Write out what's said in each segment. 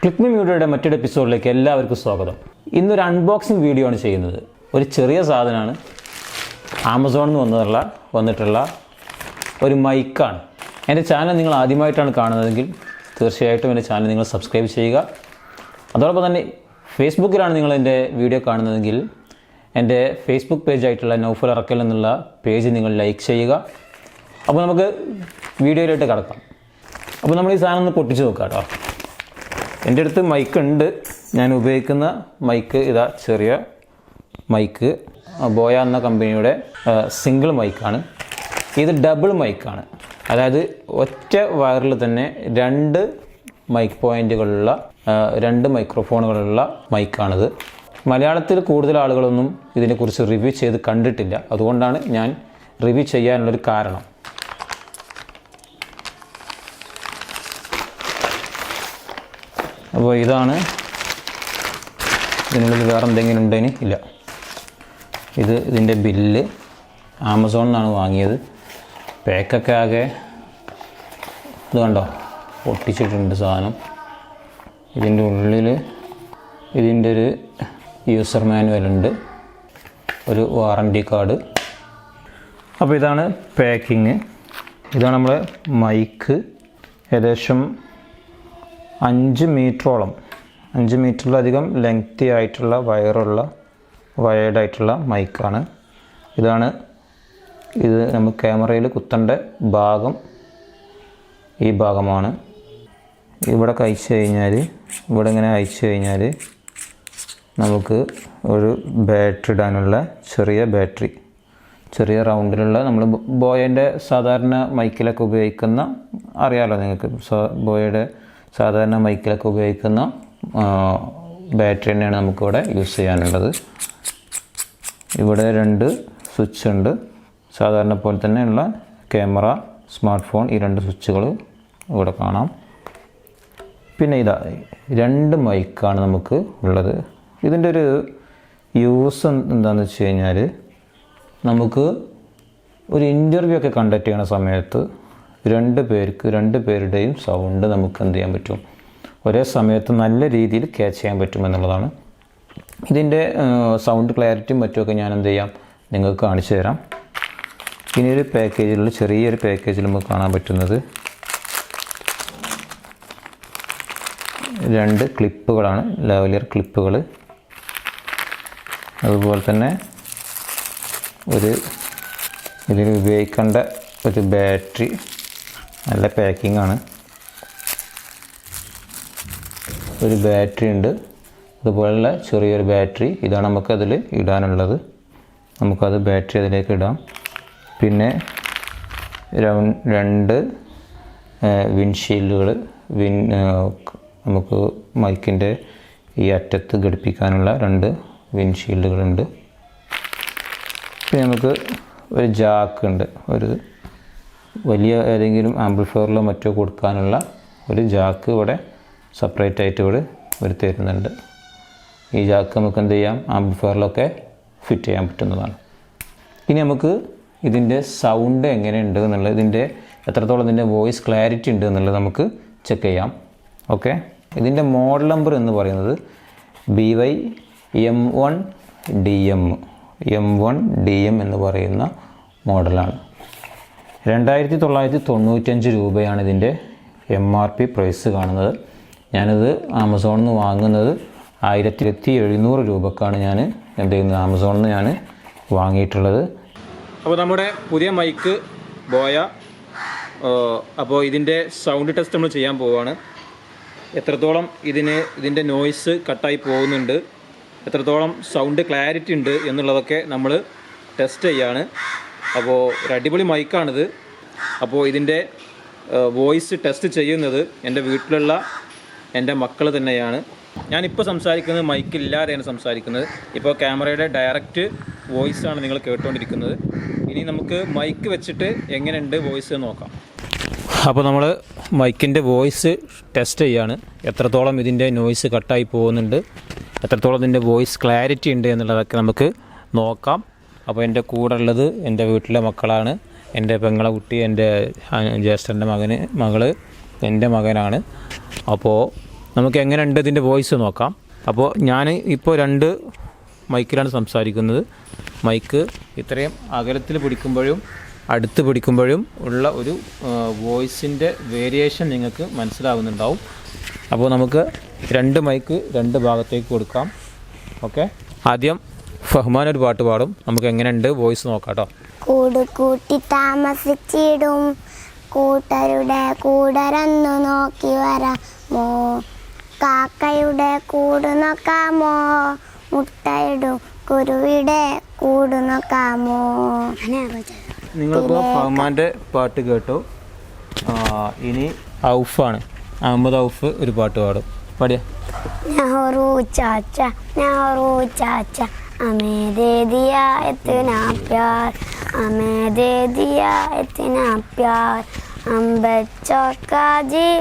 Click me വീഡിയോയുടെ മറ്റൊരു എപ്പിസോഡിലേക്ക് എല്ലാവർക്കും സ്വാഗതം. ഇന്നൊരു അൺബോക്സിംഗ് വീഡിയോ ആണ് ചെയ്യുന്നത്. ഒരു ചെറിയ സാധനമാണ്, ആമസോണിൽ നിന്ന് വന്നിട്ടുള്ള ഒരു മൈക്കാണ്. എൻ്റെ ചാനൽ നിങ്ങൾ ആദ്യമായിട്ടാണ് കാണുന്നതെങ്കിൽ തീർച്ചയായിട്ടും എൻ്റെ ചാനൽ നിങ്ങൾ സബ്സ്ക്രൈബ് ചെയ്യുക. അതോടൊപ്പം തന്നെ ഫേസ്ബുക്കിലാണ് നിങ്ങൾ എൻ്റെ വീഡിയോ കാണുന്നതെങ്കിൽ എൻ്റെ ഫേസ്ബുക്ക് പേജായിട്ടുള്ള നൗഫൽ അറക്കൽ എന്നുള്ള പേജ് നിങ്ങൾ ലൈക്ക് ചെയ്യുക. അപ്പോൾ നമുക്ക് വീഡിയോയിലോട്ട് കടക്കാം. അപ്പോൾ നമ്മൾ ഈ സാധനം ഒന്ന് പൊട്ടിച്ച് നോക്കാം കേട്ടോ. എൻ്റെ അടുത്ത് മൈക്ക് ഉണ്ട്. ഞാൻ ഉപയോഗിക്കുന്ന മൈക്ക് ഇതാ, ചെറിയ മൈക്ക്, ബോയ എന്ന കമ്പനിയുടെ സിംഗിൾ മൈക്കാണ്. ഇത് ഡബിൾ മൈക്കാണ്, അതായത് ഒറ്റ വയറിൽ തന്നെ രണ്ട് മൈക്ക് പോയിൻറ്റുകളുള്ള രണ്ട് മൈക്രോഫോണുകളുള്ള മൈക്കാണിത്. മലയാളത്തിൽ കൂടുതൽ ആളുകളൊന്നും ഇതിനെക്കുറിച്ച് റിവ്യൂ ചെയ്ത് കണ്ടിട്ടില്ല. അതുകൊണ്ടാണ് ഞാൻ റിവ്യൂ ചെയ്യാനുള്ളൊരു കാരണം. അപ്പോൾ ഇതാണ്. ഇതിനുള്ളിൽ വേറെ എന്തെങ്കിലും ഉണ്ടേന് ഇല്ല. ഇതിൻ്റെ ബില്ല് ആമസോണിൽ നിന്നാണ് വാങ്ങിയത്. പാക്കൊക്കെ ആകെ ഇത് കണ്ടോ, പൊട്ടിച്ചിട്ടുണ്ട് സാധനം. ഇതിൻ്റെ ഉള്ളിൽ ഇതിൻ്റെ ഒരു യൂസർ മാനുവൽ ഉണ്ട്, ഒരു വാറണ്ടി കാർഡ്. അപ്പോൾ ഇതാണ് പാക്കിങ്. ഇതാണ് നമ്മളെ മൈക്ക്. ഏകദേശം 5 മീറ്ററിലധികം ലെങ്തി ആയിട്ടുള്ള വയേർഡായിട്ടുള്ള മൈക്കാണ്. ഇത് നമുക്ക് ക്യാമറയിൽ കുത്തേണ്ട ഭാഗം ഈ ഭാഗമാണ്. ഇവിടെ ഇങ്ങനെ അയച്ചു കഴിഞ്ഞാൽ നമുക്ക് ഒരു ബാറ്ററി ഇടാനുള്ള ചെറിയ റൗണ്ടിലുള്ള, നമ്മൾ ബോയൻ്റെ സാധാരണ മൈക്കിലൊക്കെ ഉപയോഗിക്കുന്ന, അറിയാമല്ലോ നിങ്ങൾക്ക്, ബോയയുടെ സാധാരണ മൈക്കിലൊക്കെ ഉപയോഗിക്കുന്ന ബാറ്ററി തന്നെയാണ് നമുക്കിവിടെ യൂസ് ചെയ്യാനുള്ളത്. ഇവിടെ 2 സ്വിച്ച് ഉണ്ട്. സാധാരണ പോലെ തന്നെയുള്ള ക്യാമറ, സ്മാർട്ട് ഫോൺ, ഈ 2 സ്വിച്ചുകൾ ഇവിടെ കാണാം. പിന്നെ ഇതാ 2 മൈക്കാണ് നമുക്ക് ഉള്ളത്. ഇതിൻ്റെ ഒരു യൂസ് എന്താണെന്ന് വെച്ച് കഴിഞ്ഞാൽ, നമുക്ക് ഒരു ഇൻ്റർവ്യൂ ഒക്കെ കണ്ടക്ട് ചെയ്യുന്ന സമയത്ത് രണ്ട് പേരുടെയും സൗണ്ട് നമുക്ക് എന്ത് ചെയ്യാൻ പറ്റും, ഒരേ സമയത്ത് നല്ല രീതിയിൽ ക്യാച്ച് ചെയ്യാൻ പറ്റും എന്നുള്ളതാണ്. ഇതിൻ്റെ സൗണ്ട് ക്ലാരിറ്റിയും മറ്റുമൊക്കെ ഞാൻ എന്ത് ചെയ്യാം, നിങ്ങൾക്ക് കാണിച്ചു തരാം. ഇനി ഒരു ചെറിയൊരു പാക്കേജിൽ നമുക്ക് കാണാൻ പറ്റുന്നത് 2 ക്ലിപ്പുകളാണ്, ലാവലിയർ ക്ലിപ്പുകൾ. അതുപോലെ തന്നെ ഇതിൽ ഉപയോഗിക്കേണ്ട ഒരു ബാറ്ററി, നല്ല പാക്കിംഗ് ആണ്. ഒരു ബാറ്ററി ഉണ്ട്, അതുപോലുള്ള ചെറിയൊരു ബാറ്ററി. ഇതാണ് നമുക്കതിൽ ഇടാനുള്ളത്. നമുക്കത് ബാറ്ററി അതിലേക്ക് ഇടാം. പിന്നെ 2 വിൻഷീൽഡുകൾ, നമുക്ക് മൈക്കിൻ്റെ ഈ അറ്റത്ത് ഘടിപ്പിക്കാനുള്ള 2 വിൻഷീൽഡുകളുണ്ട്. പിന്നെ നമുക്ക് ഒരു ജാക്ക് ഉണ്ട്, ഒരു വലിയ ഏതെങ്കിലും ആംപ്ലിഫയറിലോ മറ്റോ കൊടുക്കാനുള്ള ഒരു ജാക്ക് ഇവിടെ സെപ്പറേറ്റ് ആയിട്ട് ഇവിടെ തരുന്നുണ്ട്. ഈ ജാക്ക് നമുക്ക് എന്ത് ചെയ്യാം, ആംപ്ലിഫയറിലൊക്കെ ഫിറ്റ് ചെയ്യാൻ പറ്റുന്നതാണ്. ഇനി നമുക്ക് ഇതിൻ്റെ സൗണ്ട് എങ്ങനെയുണ്ട് എന്നുള്ളത്, എത്രത്തോളം ഇതിൻ്റെ വോയിസ് ക്ലാരിറ്റി ഉണ്ട് എന്നുള്ളത് നമുക്ക് ചെക്ക് ചെയ്യാം. ഓക്കെ, ഇതിൻ്റെ മോഡൽ നമ്പർ എന്ന് പറയുന്നത് BOYA M1DM എന്ന് പറയുന്ന മോഡലാണ്. 2995 രൂപയാണ് ഇതിൻ്റെ MRP പ്രൈസ് കാണുന്നത്. ഞാനിത് ആമസോണിൽ നിന്ന് വാങ്ങുന്നത് 1700 രൂപക്കാണ് ഞാൻ ആമസോണിൽ നിന്ന് ഞാൻ വാങ്ങിയിട്ടുള്ളത്. അപ്പോൾ നമ്മുടെ പുതിയ മൈക്ക് ബോയ, അപ്പോൾ ഇതിൻ്റെ സൗണ്ട് ടെസ്റ്റ് നമ്മൾ ചെയ്യാൻ പോവുകയാണ്. എത്രത്തോളം ഇതിൻ്റെ നോയ്സ് കട്ടായി പോകുന്നുണ്ട്, എത്രത്തോളം സൗണ്ട് ക്ലാരിറ്റി ഉണ്ട് എന്നുള്ളതൊക്കെ നമ്മൾ ടെസ്റ്റ് ചെയ്യാണ്. അപ്പോൾ ഒരു അടിപൊളി മൈക്കാണിത്. അപ്പോൾ ഇതിൻ്റെ വോയിസ് ടെസ്റ്റ് ചെയ്യുന്നത് എൻ്റെ വീട്ടിലുള്ള എൻ്റെ മക്കൾ തന്നെയാണ്. ഞാനിപ്പോൾ സംസാരിക്കുന്നത് മൈക്കില്ലാതെയാണ് സംസാരിക്കുന്നത്. ഇപ്പോൾ ക്യാമറയുടെ ഡയറക്റ്റ് വോയിസാണ് നിങ്ങൾ കേട്ടുകൊണ്ടിരിക്കുന്നത്. ഇനി നമുക്ക് മൈക്ക് വെച്ചിട്ട് എങ്ങനെയുണ്ട് വോയിസ് നോക്കാം. അപ്പോൾ നമ്മൾ മൈക്കിൻ്റെ വോയിസ് ടെസ്റ്റ് ചെയ്യാണ്. എത്രത്തോളം ഇതിൻ്റെ നോയ്സ് കട്ടായി പോകുന്നുണ്ട്, എത്രത്തോളം ഇതിൻ്റെ വോയിസ് ക്ലാരിറ്റി ഉണ്ട് എന്നുള്ളതൊക്കെ നമുക്ക് നോക്കാം. അപ്പോൾ എൻ്റെ കൂടെ ഉള്ളത് എൻ്റെ വീട്ടിലെ മക്കളാണ്. എൻ്റെ പെങ്ങളെ കുട്ടി, എൻ്റെ ജ്യേഷ്ഠൻ്റെ മകള് എൻ്റെ മകനാണ്. അപ്പോൾ നമുക്ക് എങ്ങനെയുണ്ട് ഇതിൻ്റെ വോയിസ് നോക്കാം. അപ്പോൾ ഞാൻ ഇപ്പോൾ 2 മൈക്കിലാണ് സംസാരിക്കുന്നത്. മൈക്ക് ഇത്രയും അകലത്തിൽ പിടിക്കുമ്പോഴും അടുത്ത് പിടിക്കുമ്പോഴും ഉള്ള ഒരു വോയിസിൻ്റെ വേരിയേഷൻ നിങ്ങൾക്ക് മനസ്സിലാവുന്നുണ്ടാവും. അപ്പോൾ നമുക്ക് 2 മൈക്ക് 2 ഭാഗത്തേക്ക് കൊടുക്കാം. ഓക്കെ, ആദ്യം ഫഹ്മാൻ ഒരു പാട്ട് പാടും. നമുക്ക് എങ്ങനെയുണ്ട് വോയിസ് നോക്കാം കേട്ടോ. കൂട് കൂട്ടി താമസിച്ചിടും കൂട്ടരുടെ കൂടരന്നു നോക്കി വരാമോ, കാക്കയുടെ കൂട് നോക്കാമോ, മുട്ടയിടും കുരുവിടെ കൂട് നോക്കാമോ. നിങ്ങളിപ്പോൾ ഫഹ്മാൻ്റെ പാട്ട് കേട്ടു. ഇനി ഔഫാണ്, അഹമ്മദ് ഔഫ് ഒരു പാട്ട് പാടും. പാടിയ നെഹ്റു ചാച്ച നെഹ്റു ചാച്ച हमें दे दिया इतना प्यार, हमें दे दिया इतना प्यार, हम बच्चों का जीव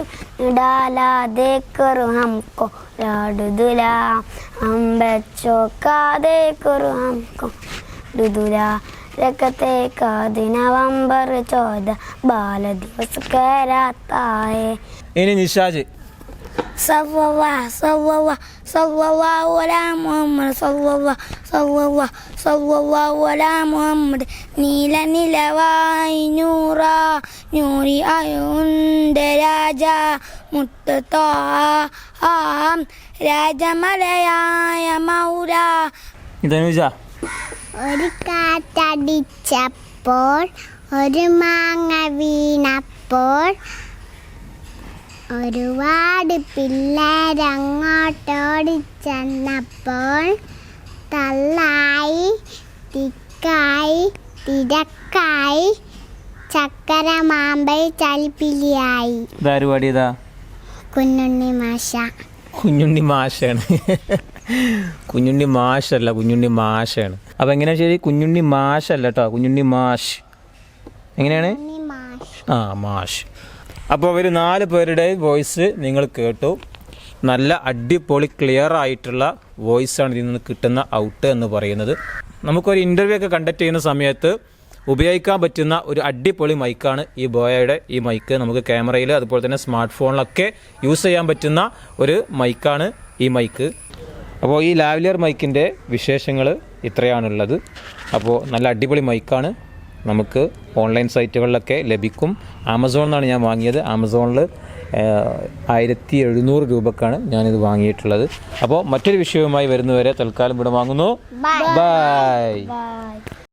डाला देख कर हमको लाड दुला, हम बच्चों का देख कर हमको दुला. रखते का दिन नवंबर 14 बाल दिवस कहलाता है. इन्हें निशाज सल्लल्लाहु सल्लल्लाहु अला मुहम्मद सल्लल्लाहु अला मुहम्मद. നീല നിലവായി നൂറാ നൂറി അയുണ്ട് രാജ മുത്തത്താം രാജമലയായ മൗല. ഒരു കാറ്റടിച്ചപ്പോൾ ഒരു മാങ്ങ വീണപ്പോൾ ഒരുപാട് പിള്ളേരങ്ങോട്ടോടിച്ചെന്നപ്പോൾ തള്ളായി തിക്കായി തിരക്കായി ചക്കര മാമ്പൈ ചലിപ്പിലിയായി. കുഞ്ഞുണ്ണി മാഷ. കുഞ്ഞുണ്ണി മാഷാണ്. കുഞ്ഞുണ്ണി മാഷല്ല, കുഞ്ഞുണ്ണി മാഷാണ്. അപ്പം എങ്ങനെയാണ് ശരി? കുഞ്ഞുണ്ണി മാഷല്ല കേട്ടോ, കുഞ്ഞുണ്ണി മാഷ്. എങ്ങനെയാണ്? മാഷ്. അപ്പോൾ അവർ 4 പേരുടെ വോയിസ് നിങ്ങൾ കേട്ടു. നല്ല അടിപൊളി ക്ലിയർ ആയിട്ടുള്ള വോയിസാണ് ഇതിൽ നിന്ന് കിട്ടുന്ന ഔട്ട് എന്ന് പറയുന്നത്. നമുക്കൊരു ഇൻ്റർവ്യൂ ഒക്കെ കണ്ടക്ട് ചെയ്യുന്ന സമയത്ത് ഉപയോഗിക്കാൻ പറ്റുന്ന ഒരു അടിപൊളി മൈക്കാണ് ഈ ബോയയുടെ ഈ മൈക്ക്. നമുക്ക് ക്യാമറയിൽ അതുപോലെ തന്നെ സ്മാർട്ട് ഫോണിലൊക്കെ യൂസ് ചെയ്യാൻ പറ്റുന്ന ഒരു മൈക്കാണ് ഈ മൈക്ക്. അപ്പോൾ ഈ ലാവലിയർ മൈക്കിൻ്റെ വിശേഷങ്ങൾ ഇത്രയാണുള്ളത്. അപ്പോൾ നല്ല അടിപൊളി മൈക്കാണ്, നമുക്ക് ഓൺലൈൻ സൈറ്റുകളിലൊക്കെ ലഭിക്കും. ആമസോണിൽ നിന്നാണ് ഞാൻ വാങ്ങിയത്. ആമസോണിൽ 1700 രൂപക്കാണ് ഞാനിത് വാങ്ങിയിട്ടുള്ളത്. അപ്പോൾ മറ്റൊരു വിഷയവുമായി വരുന്നവരെ തൽക്കാലം ഇവിടെ വാങ്ങുന്നു. ബൈ.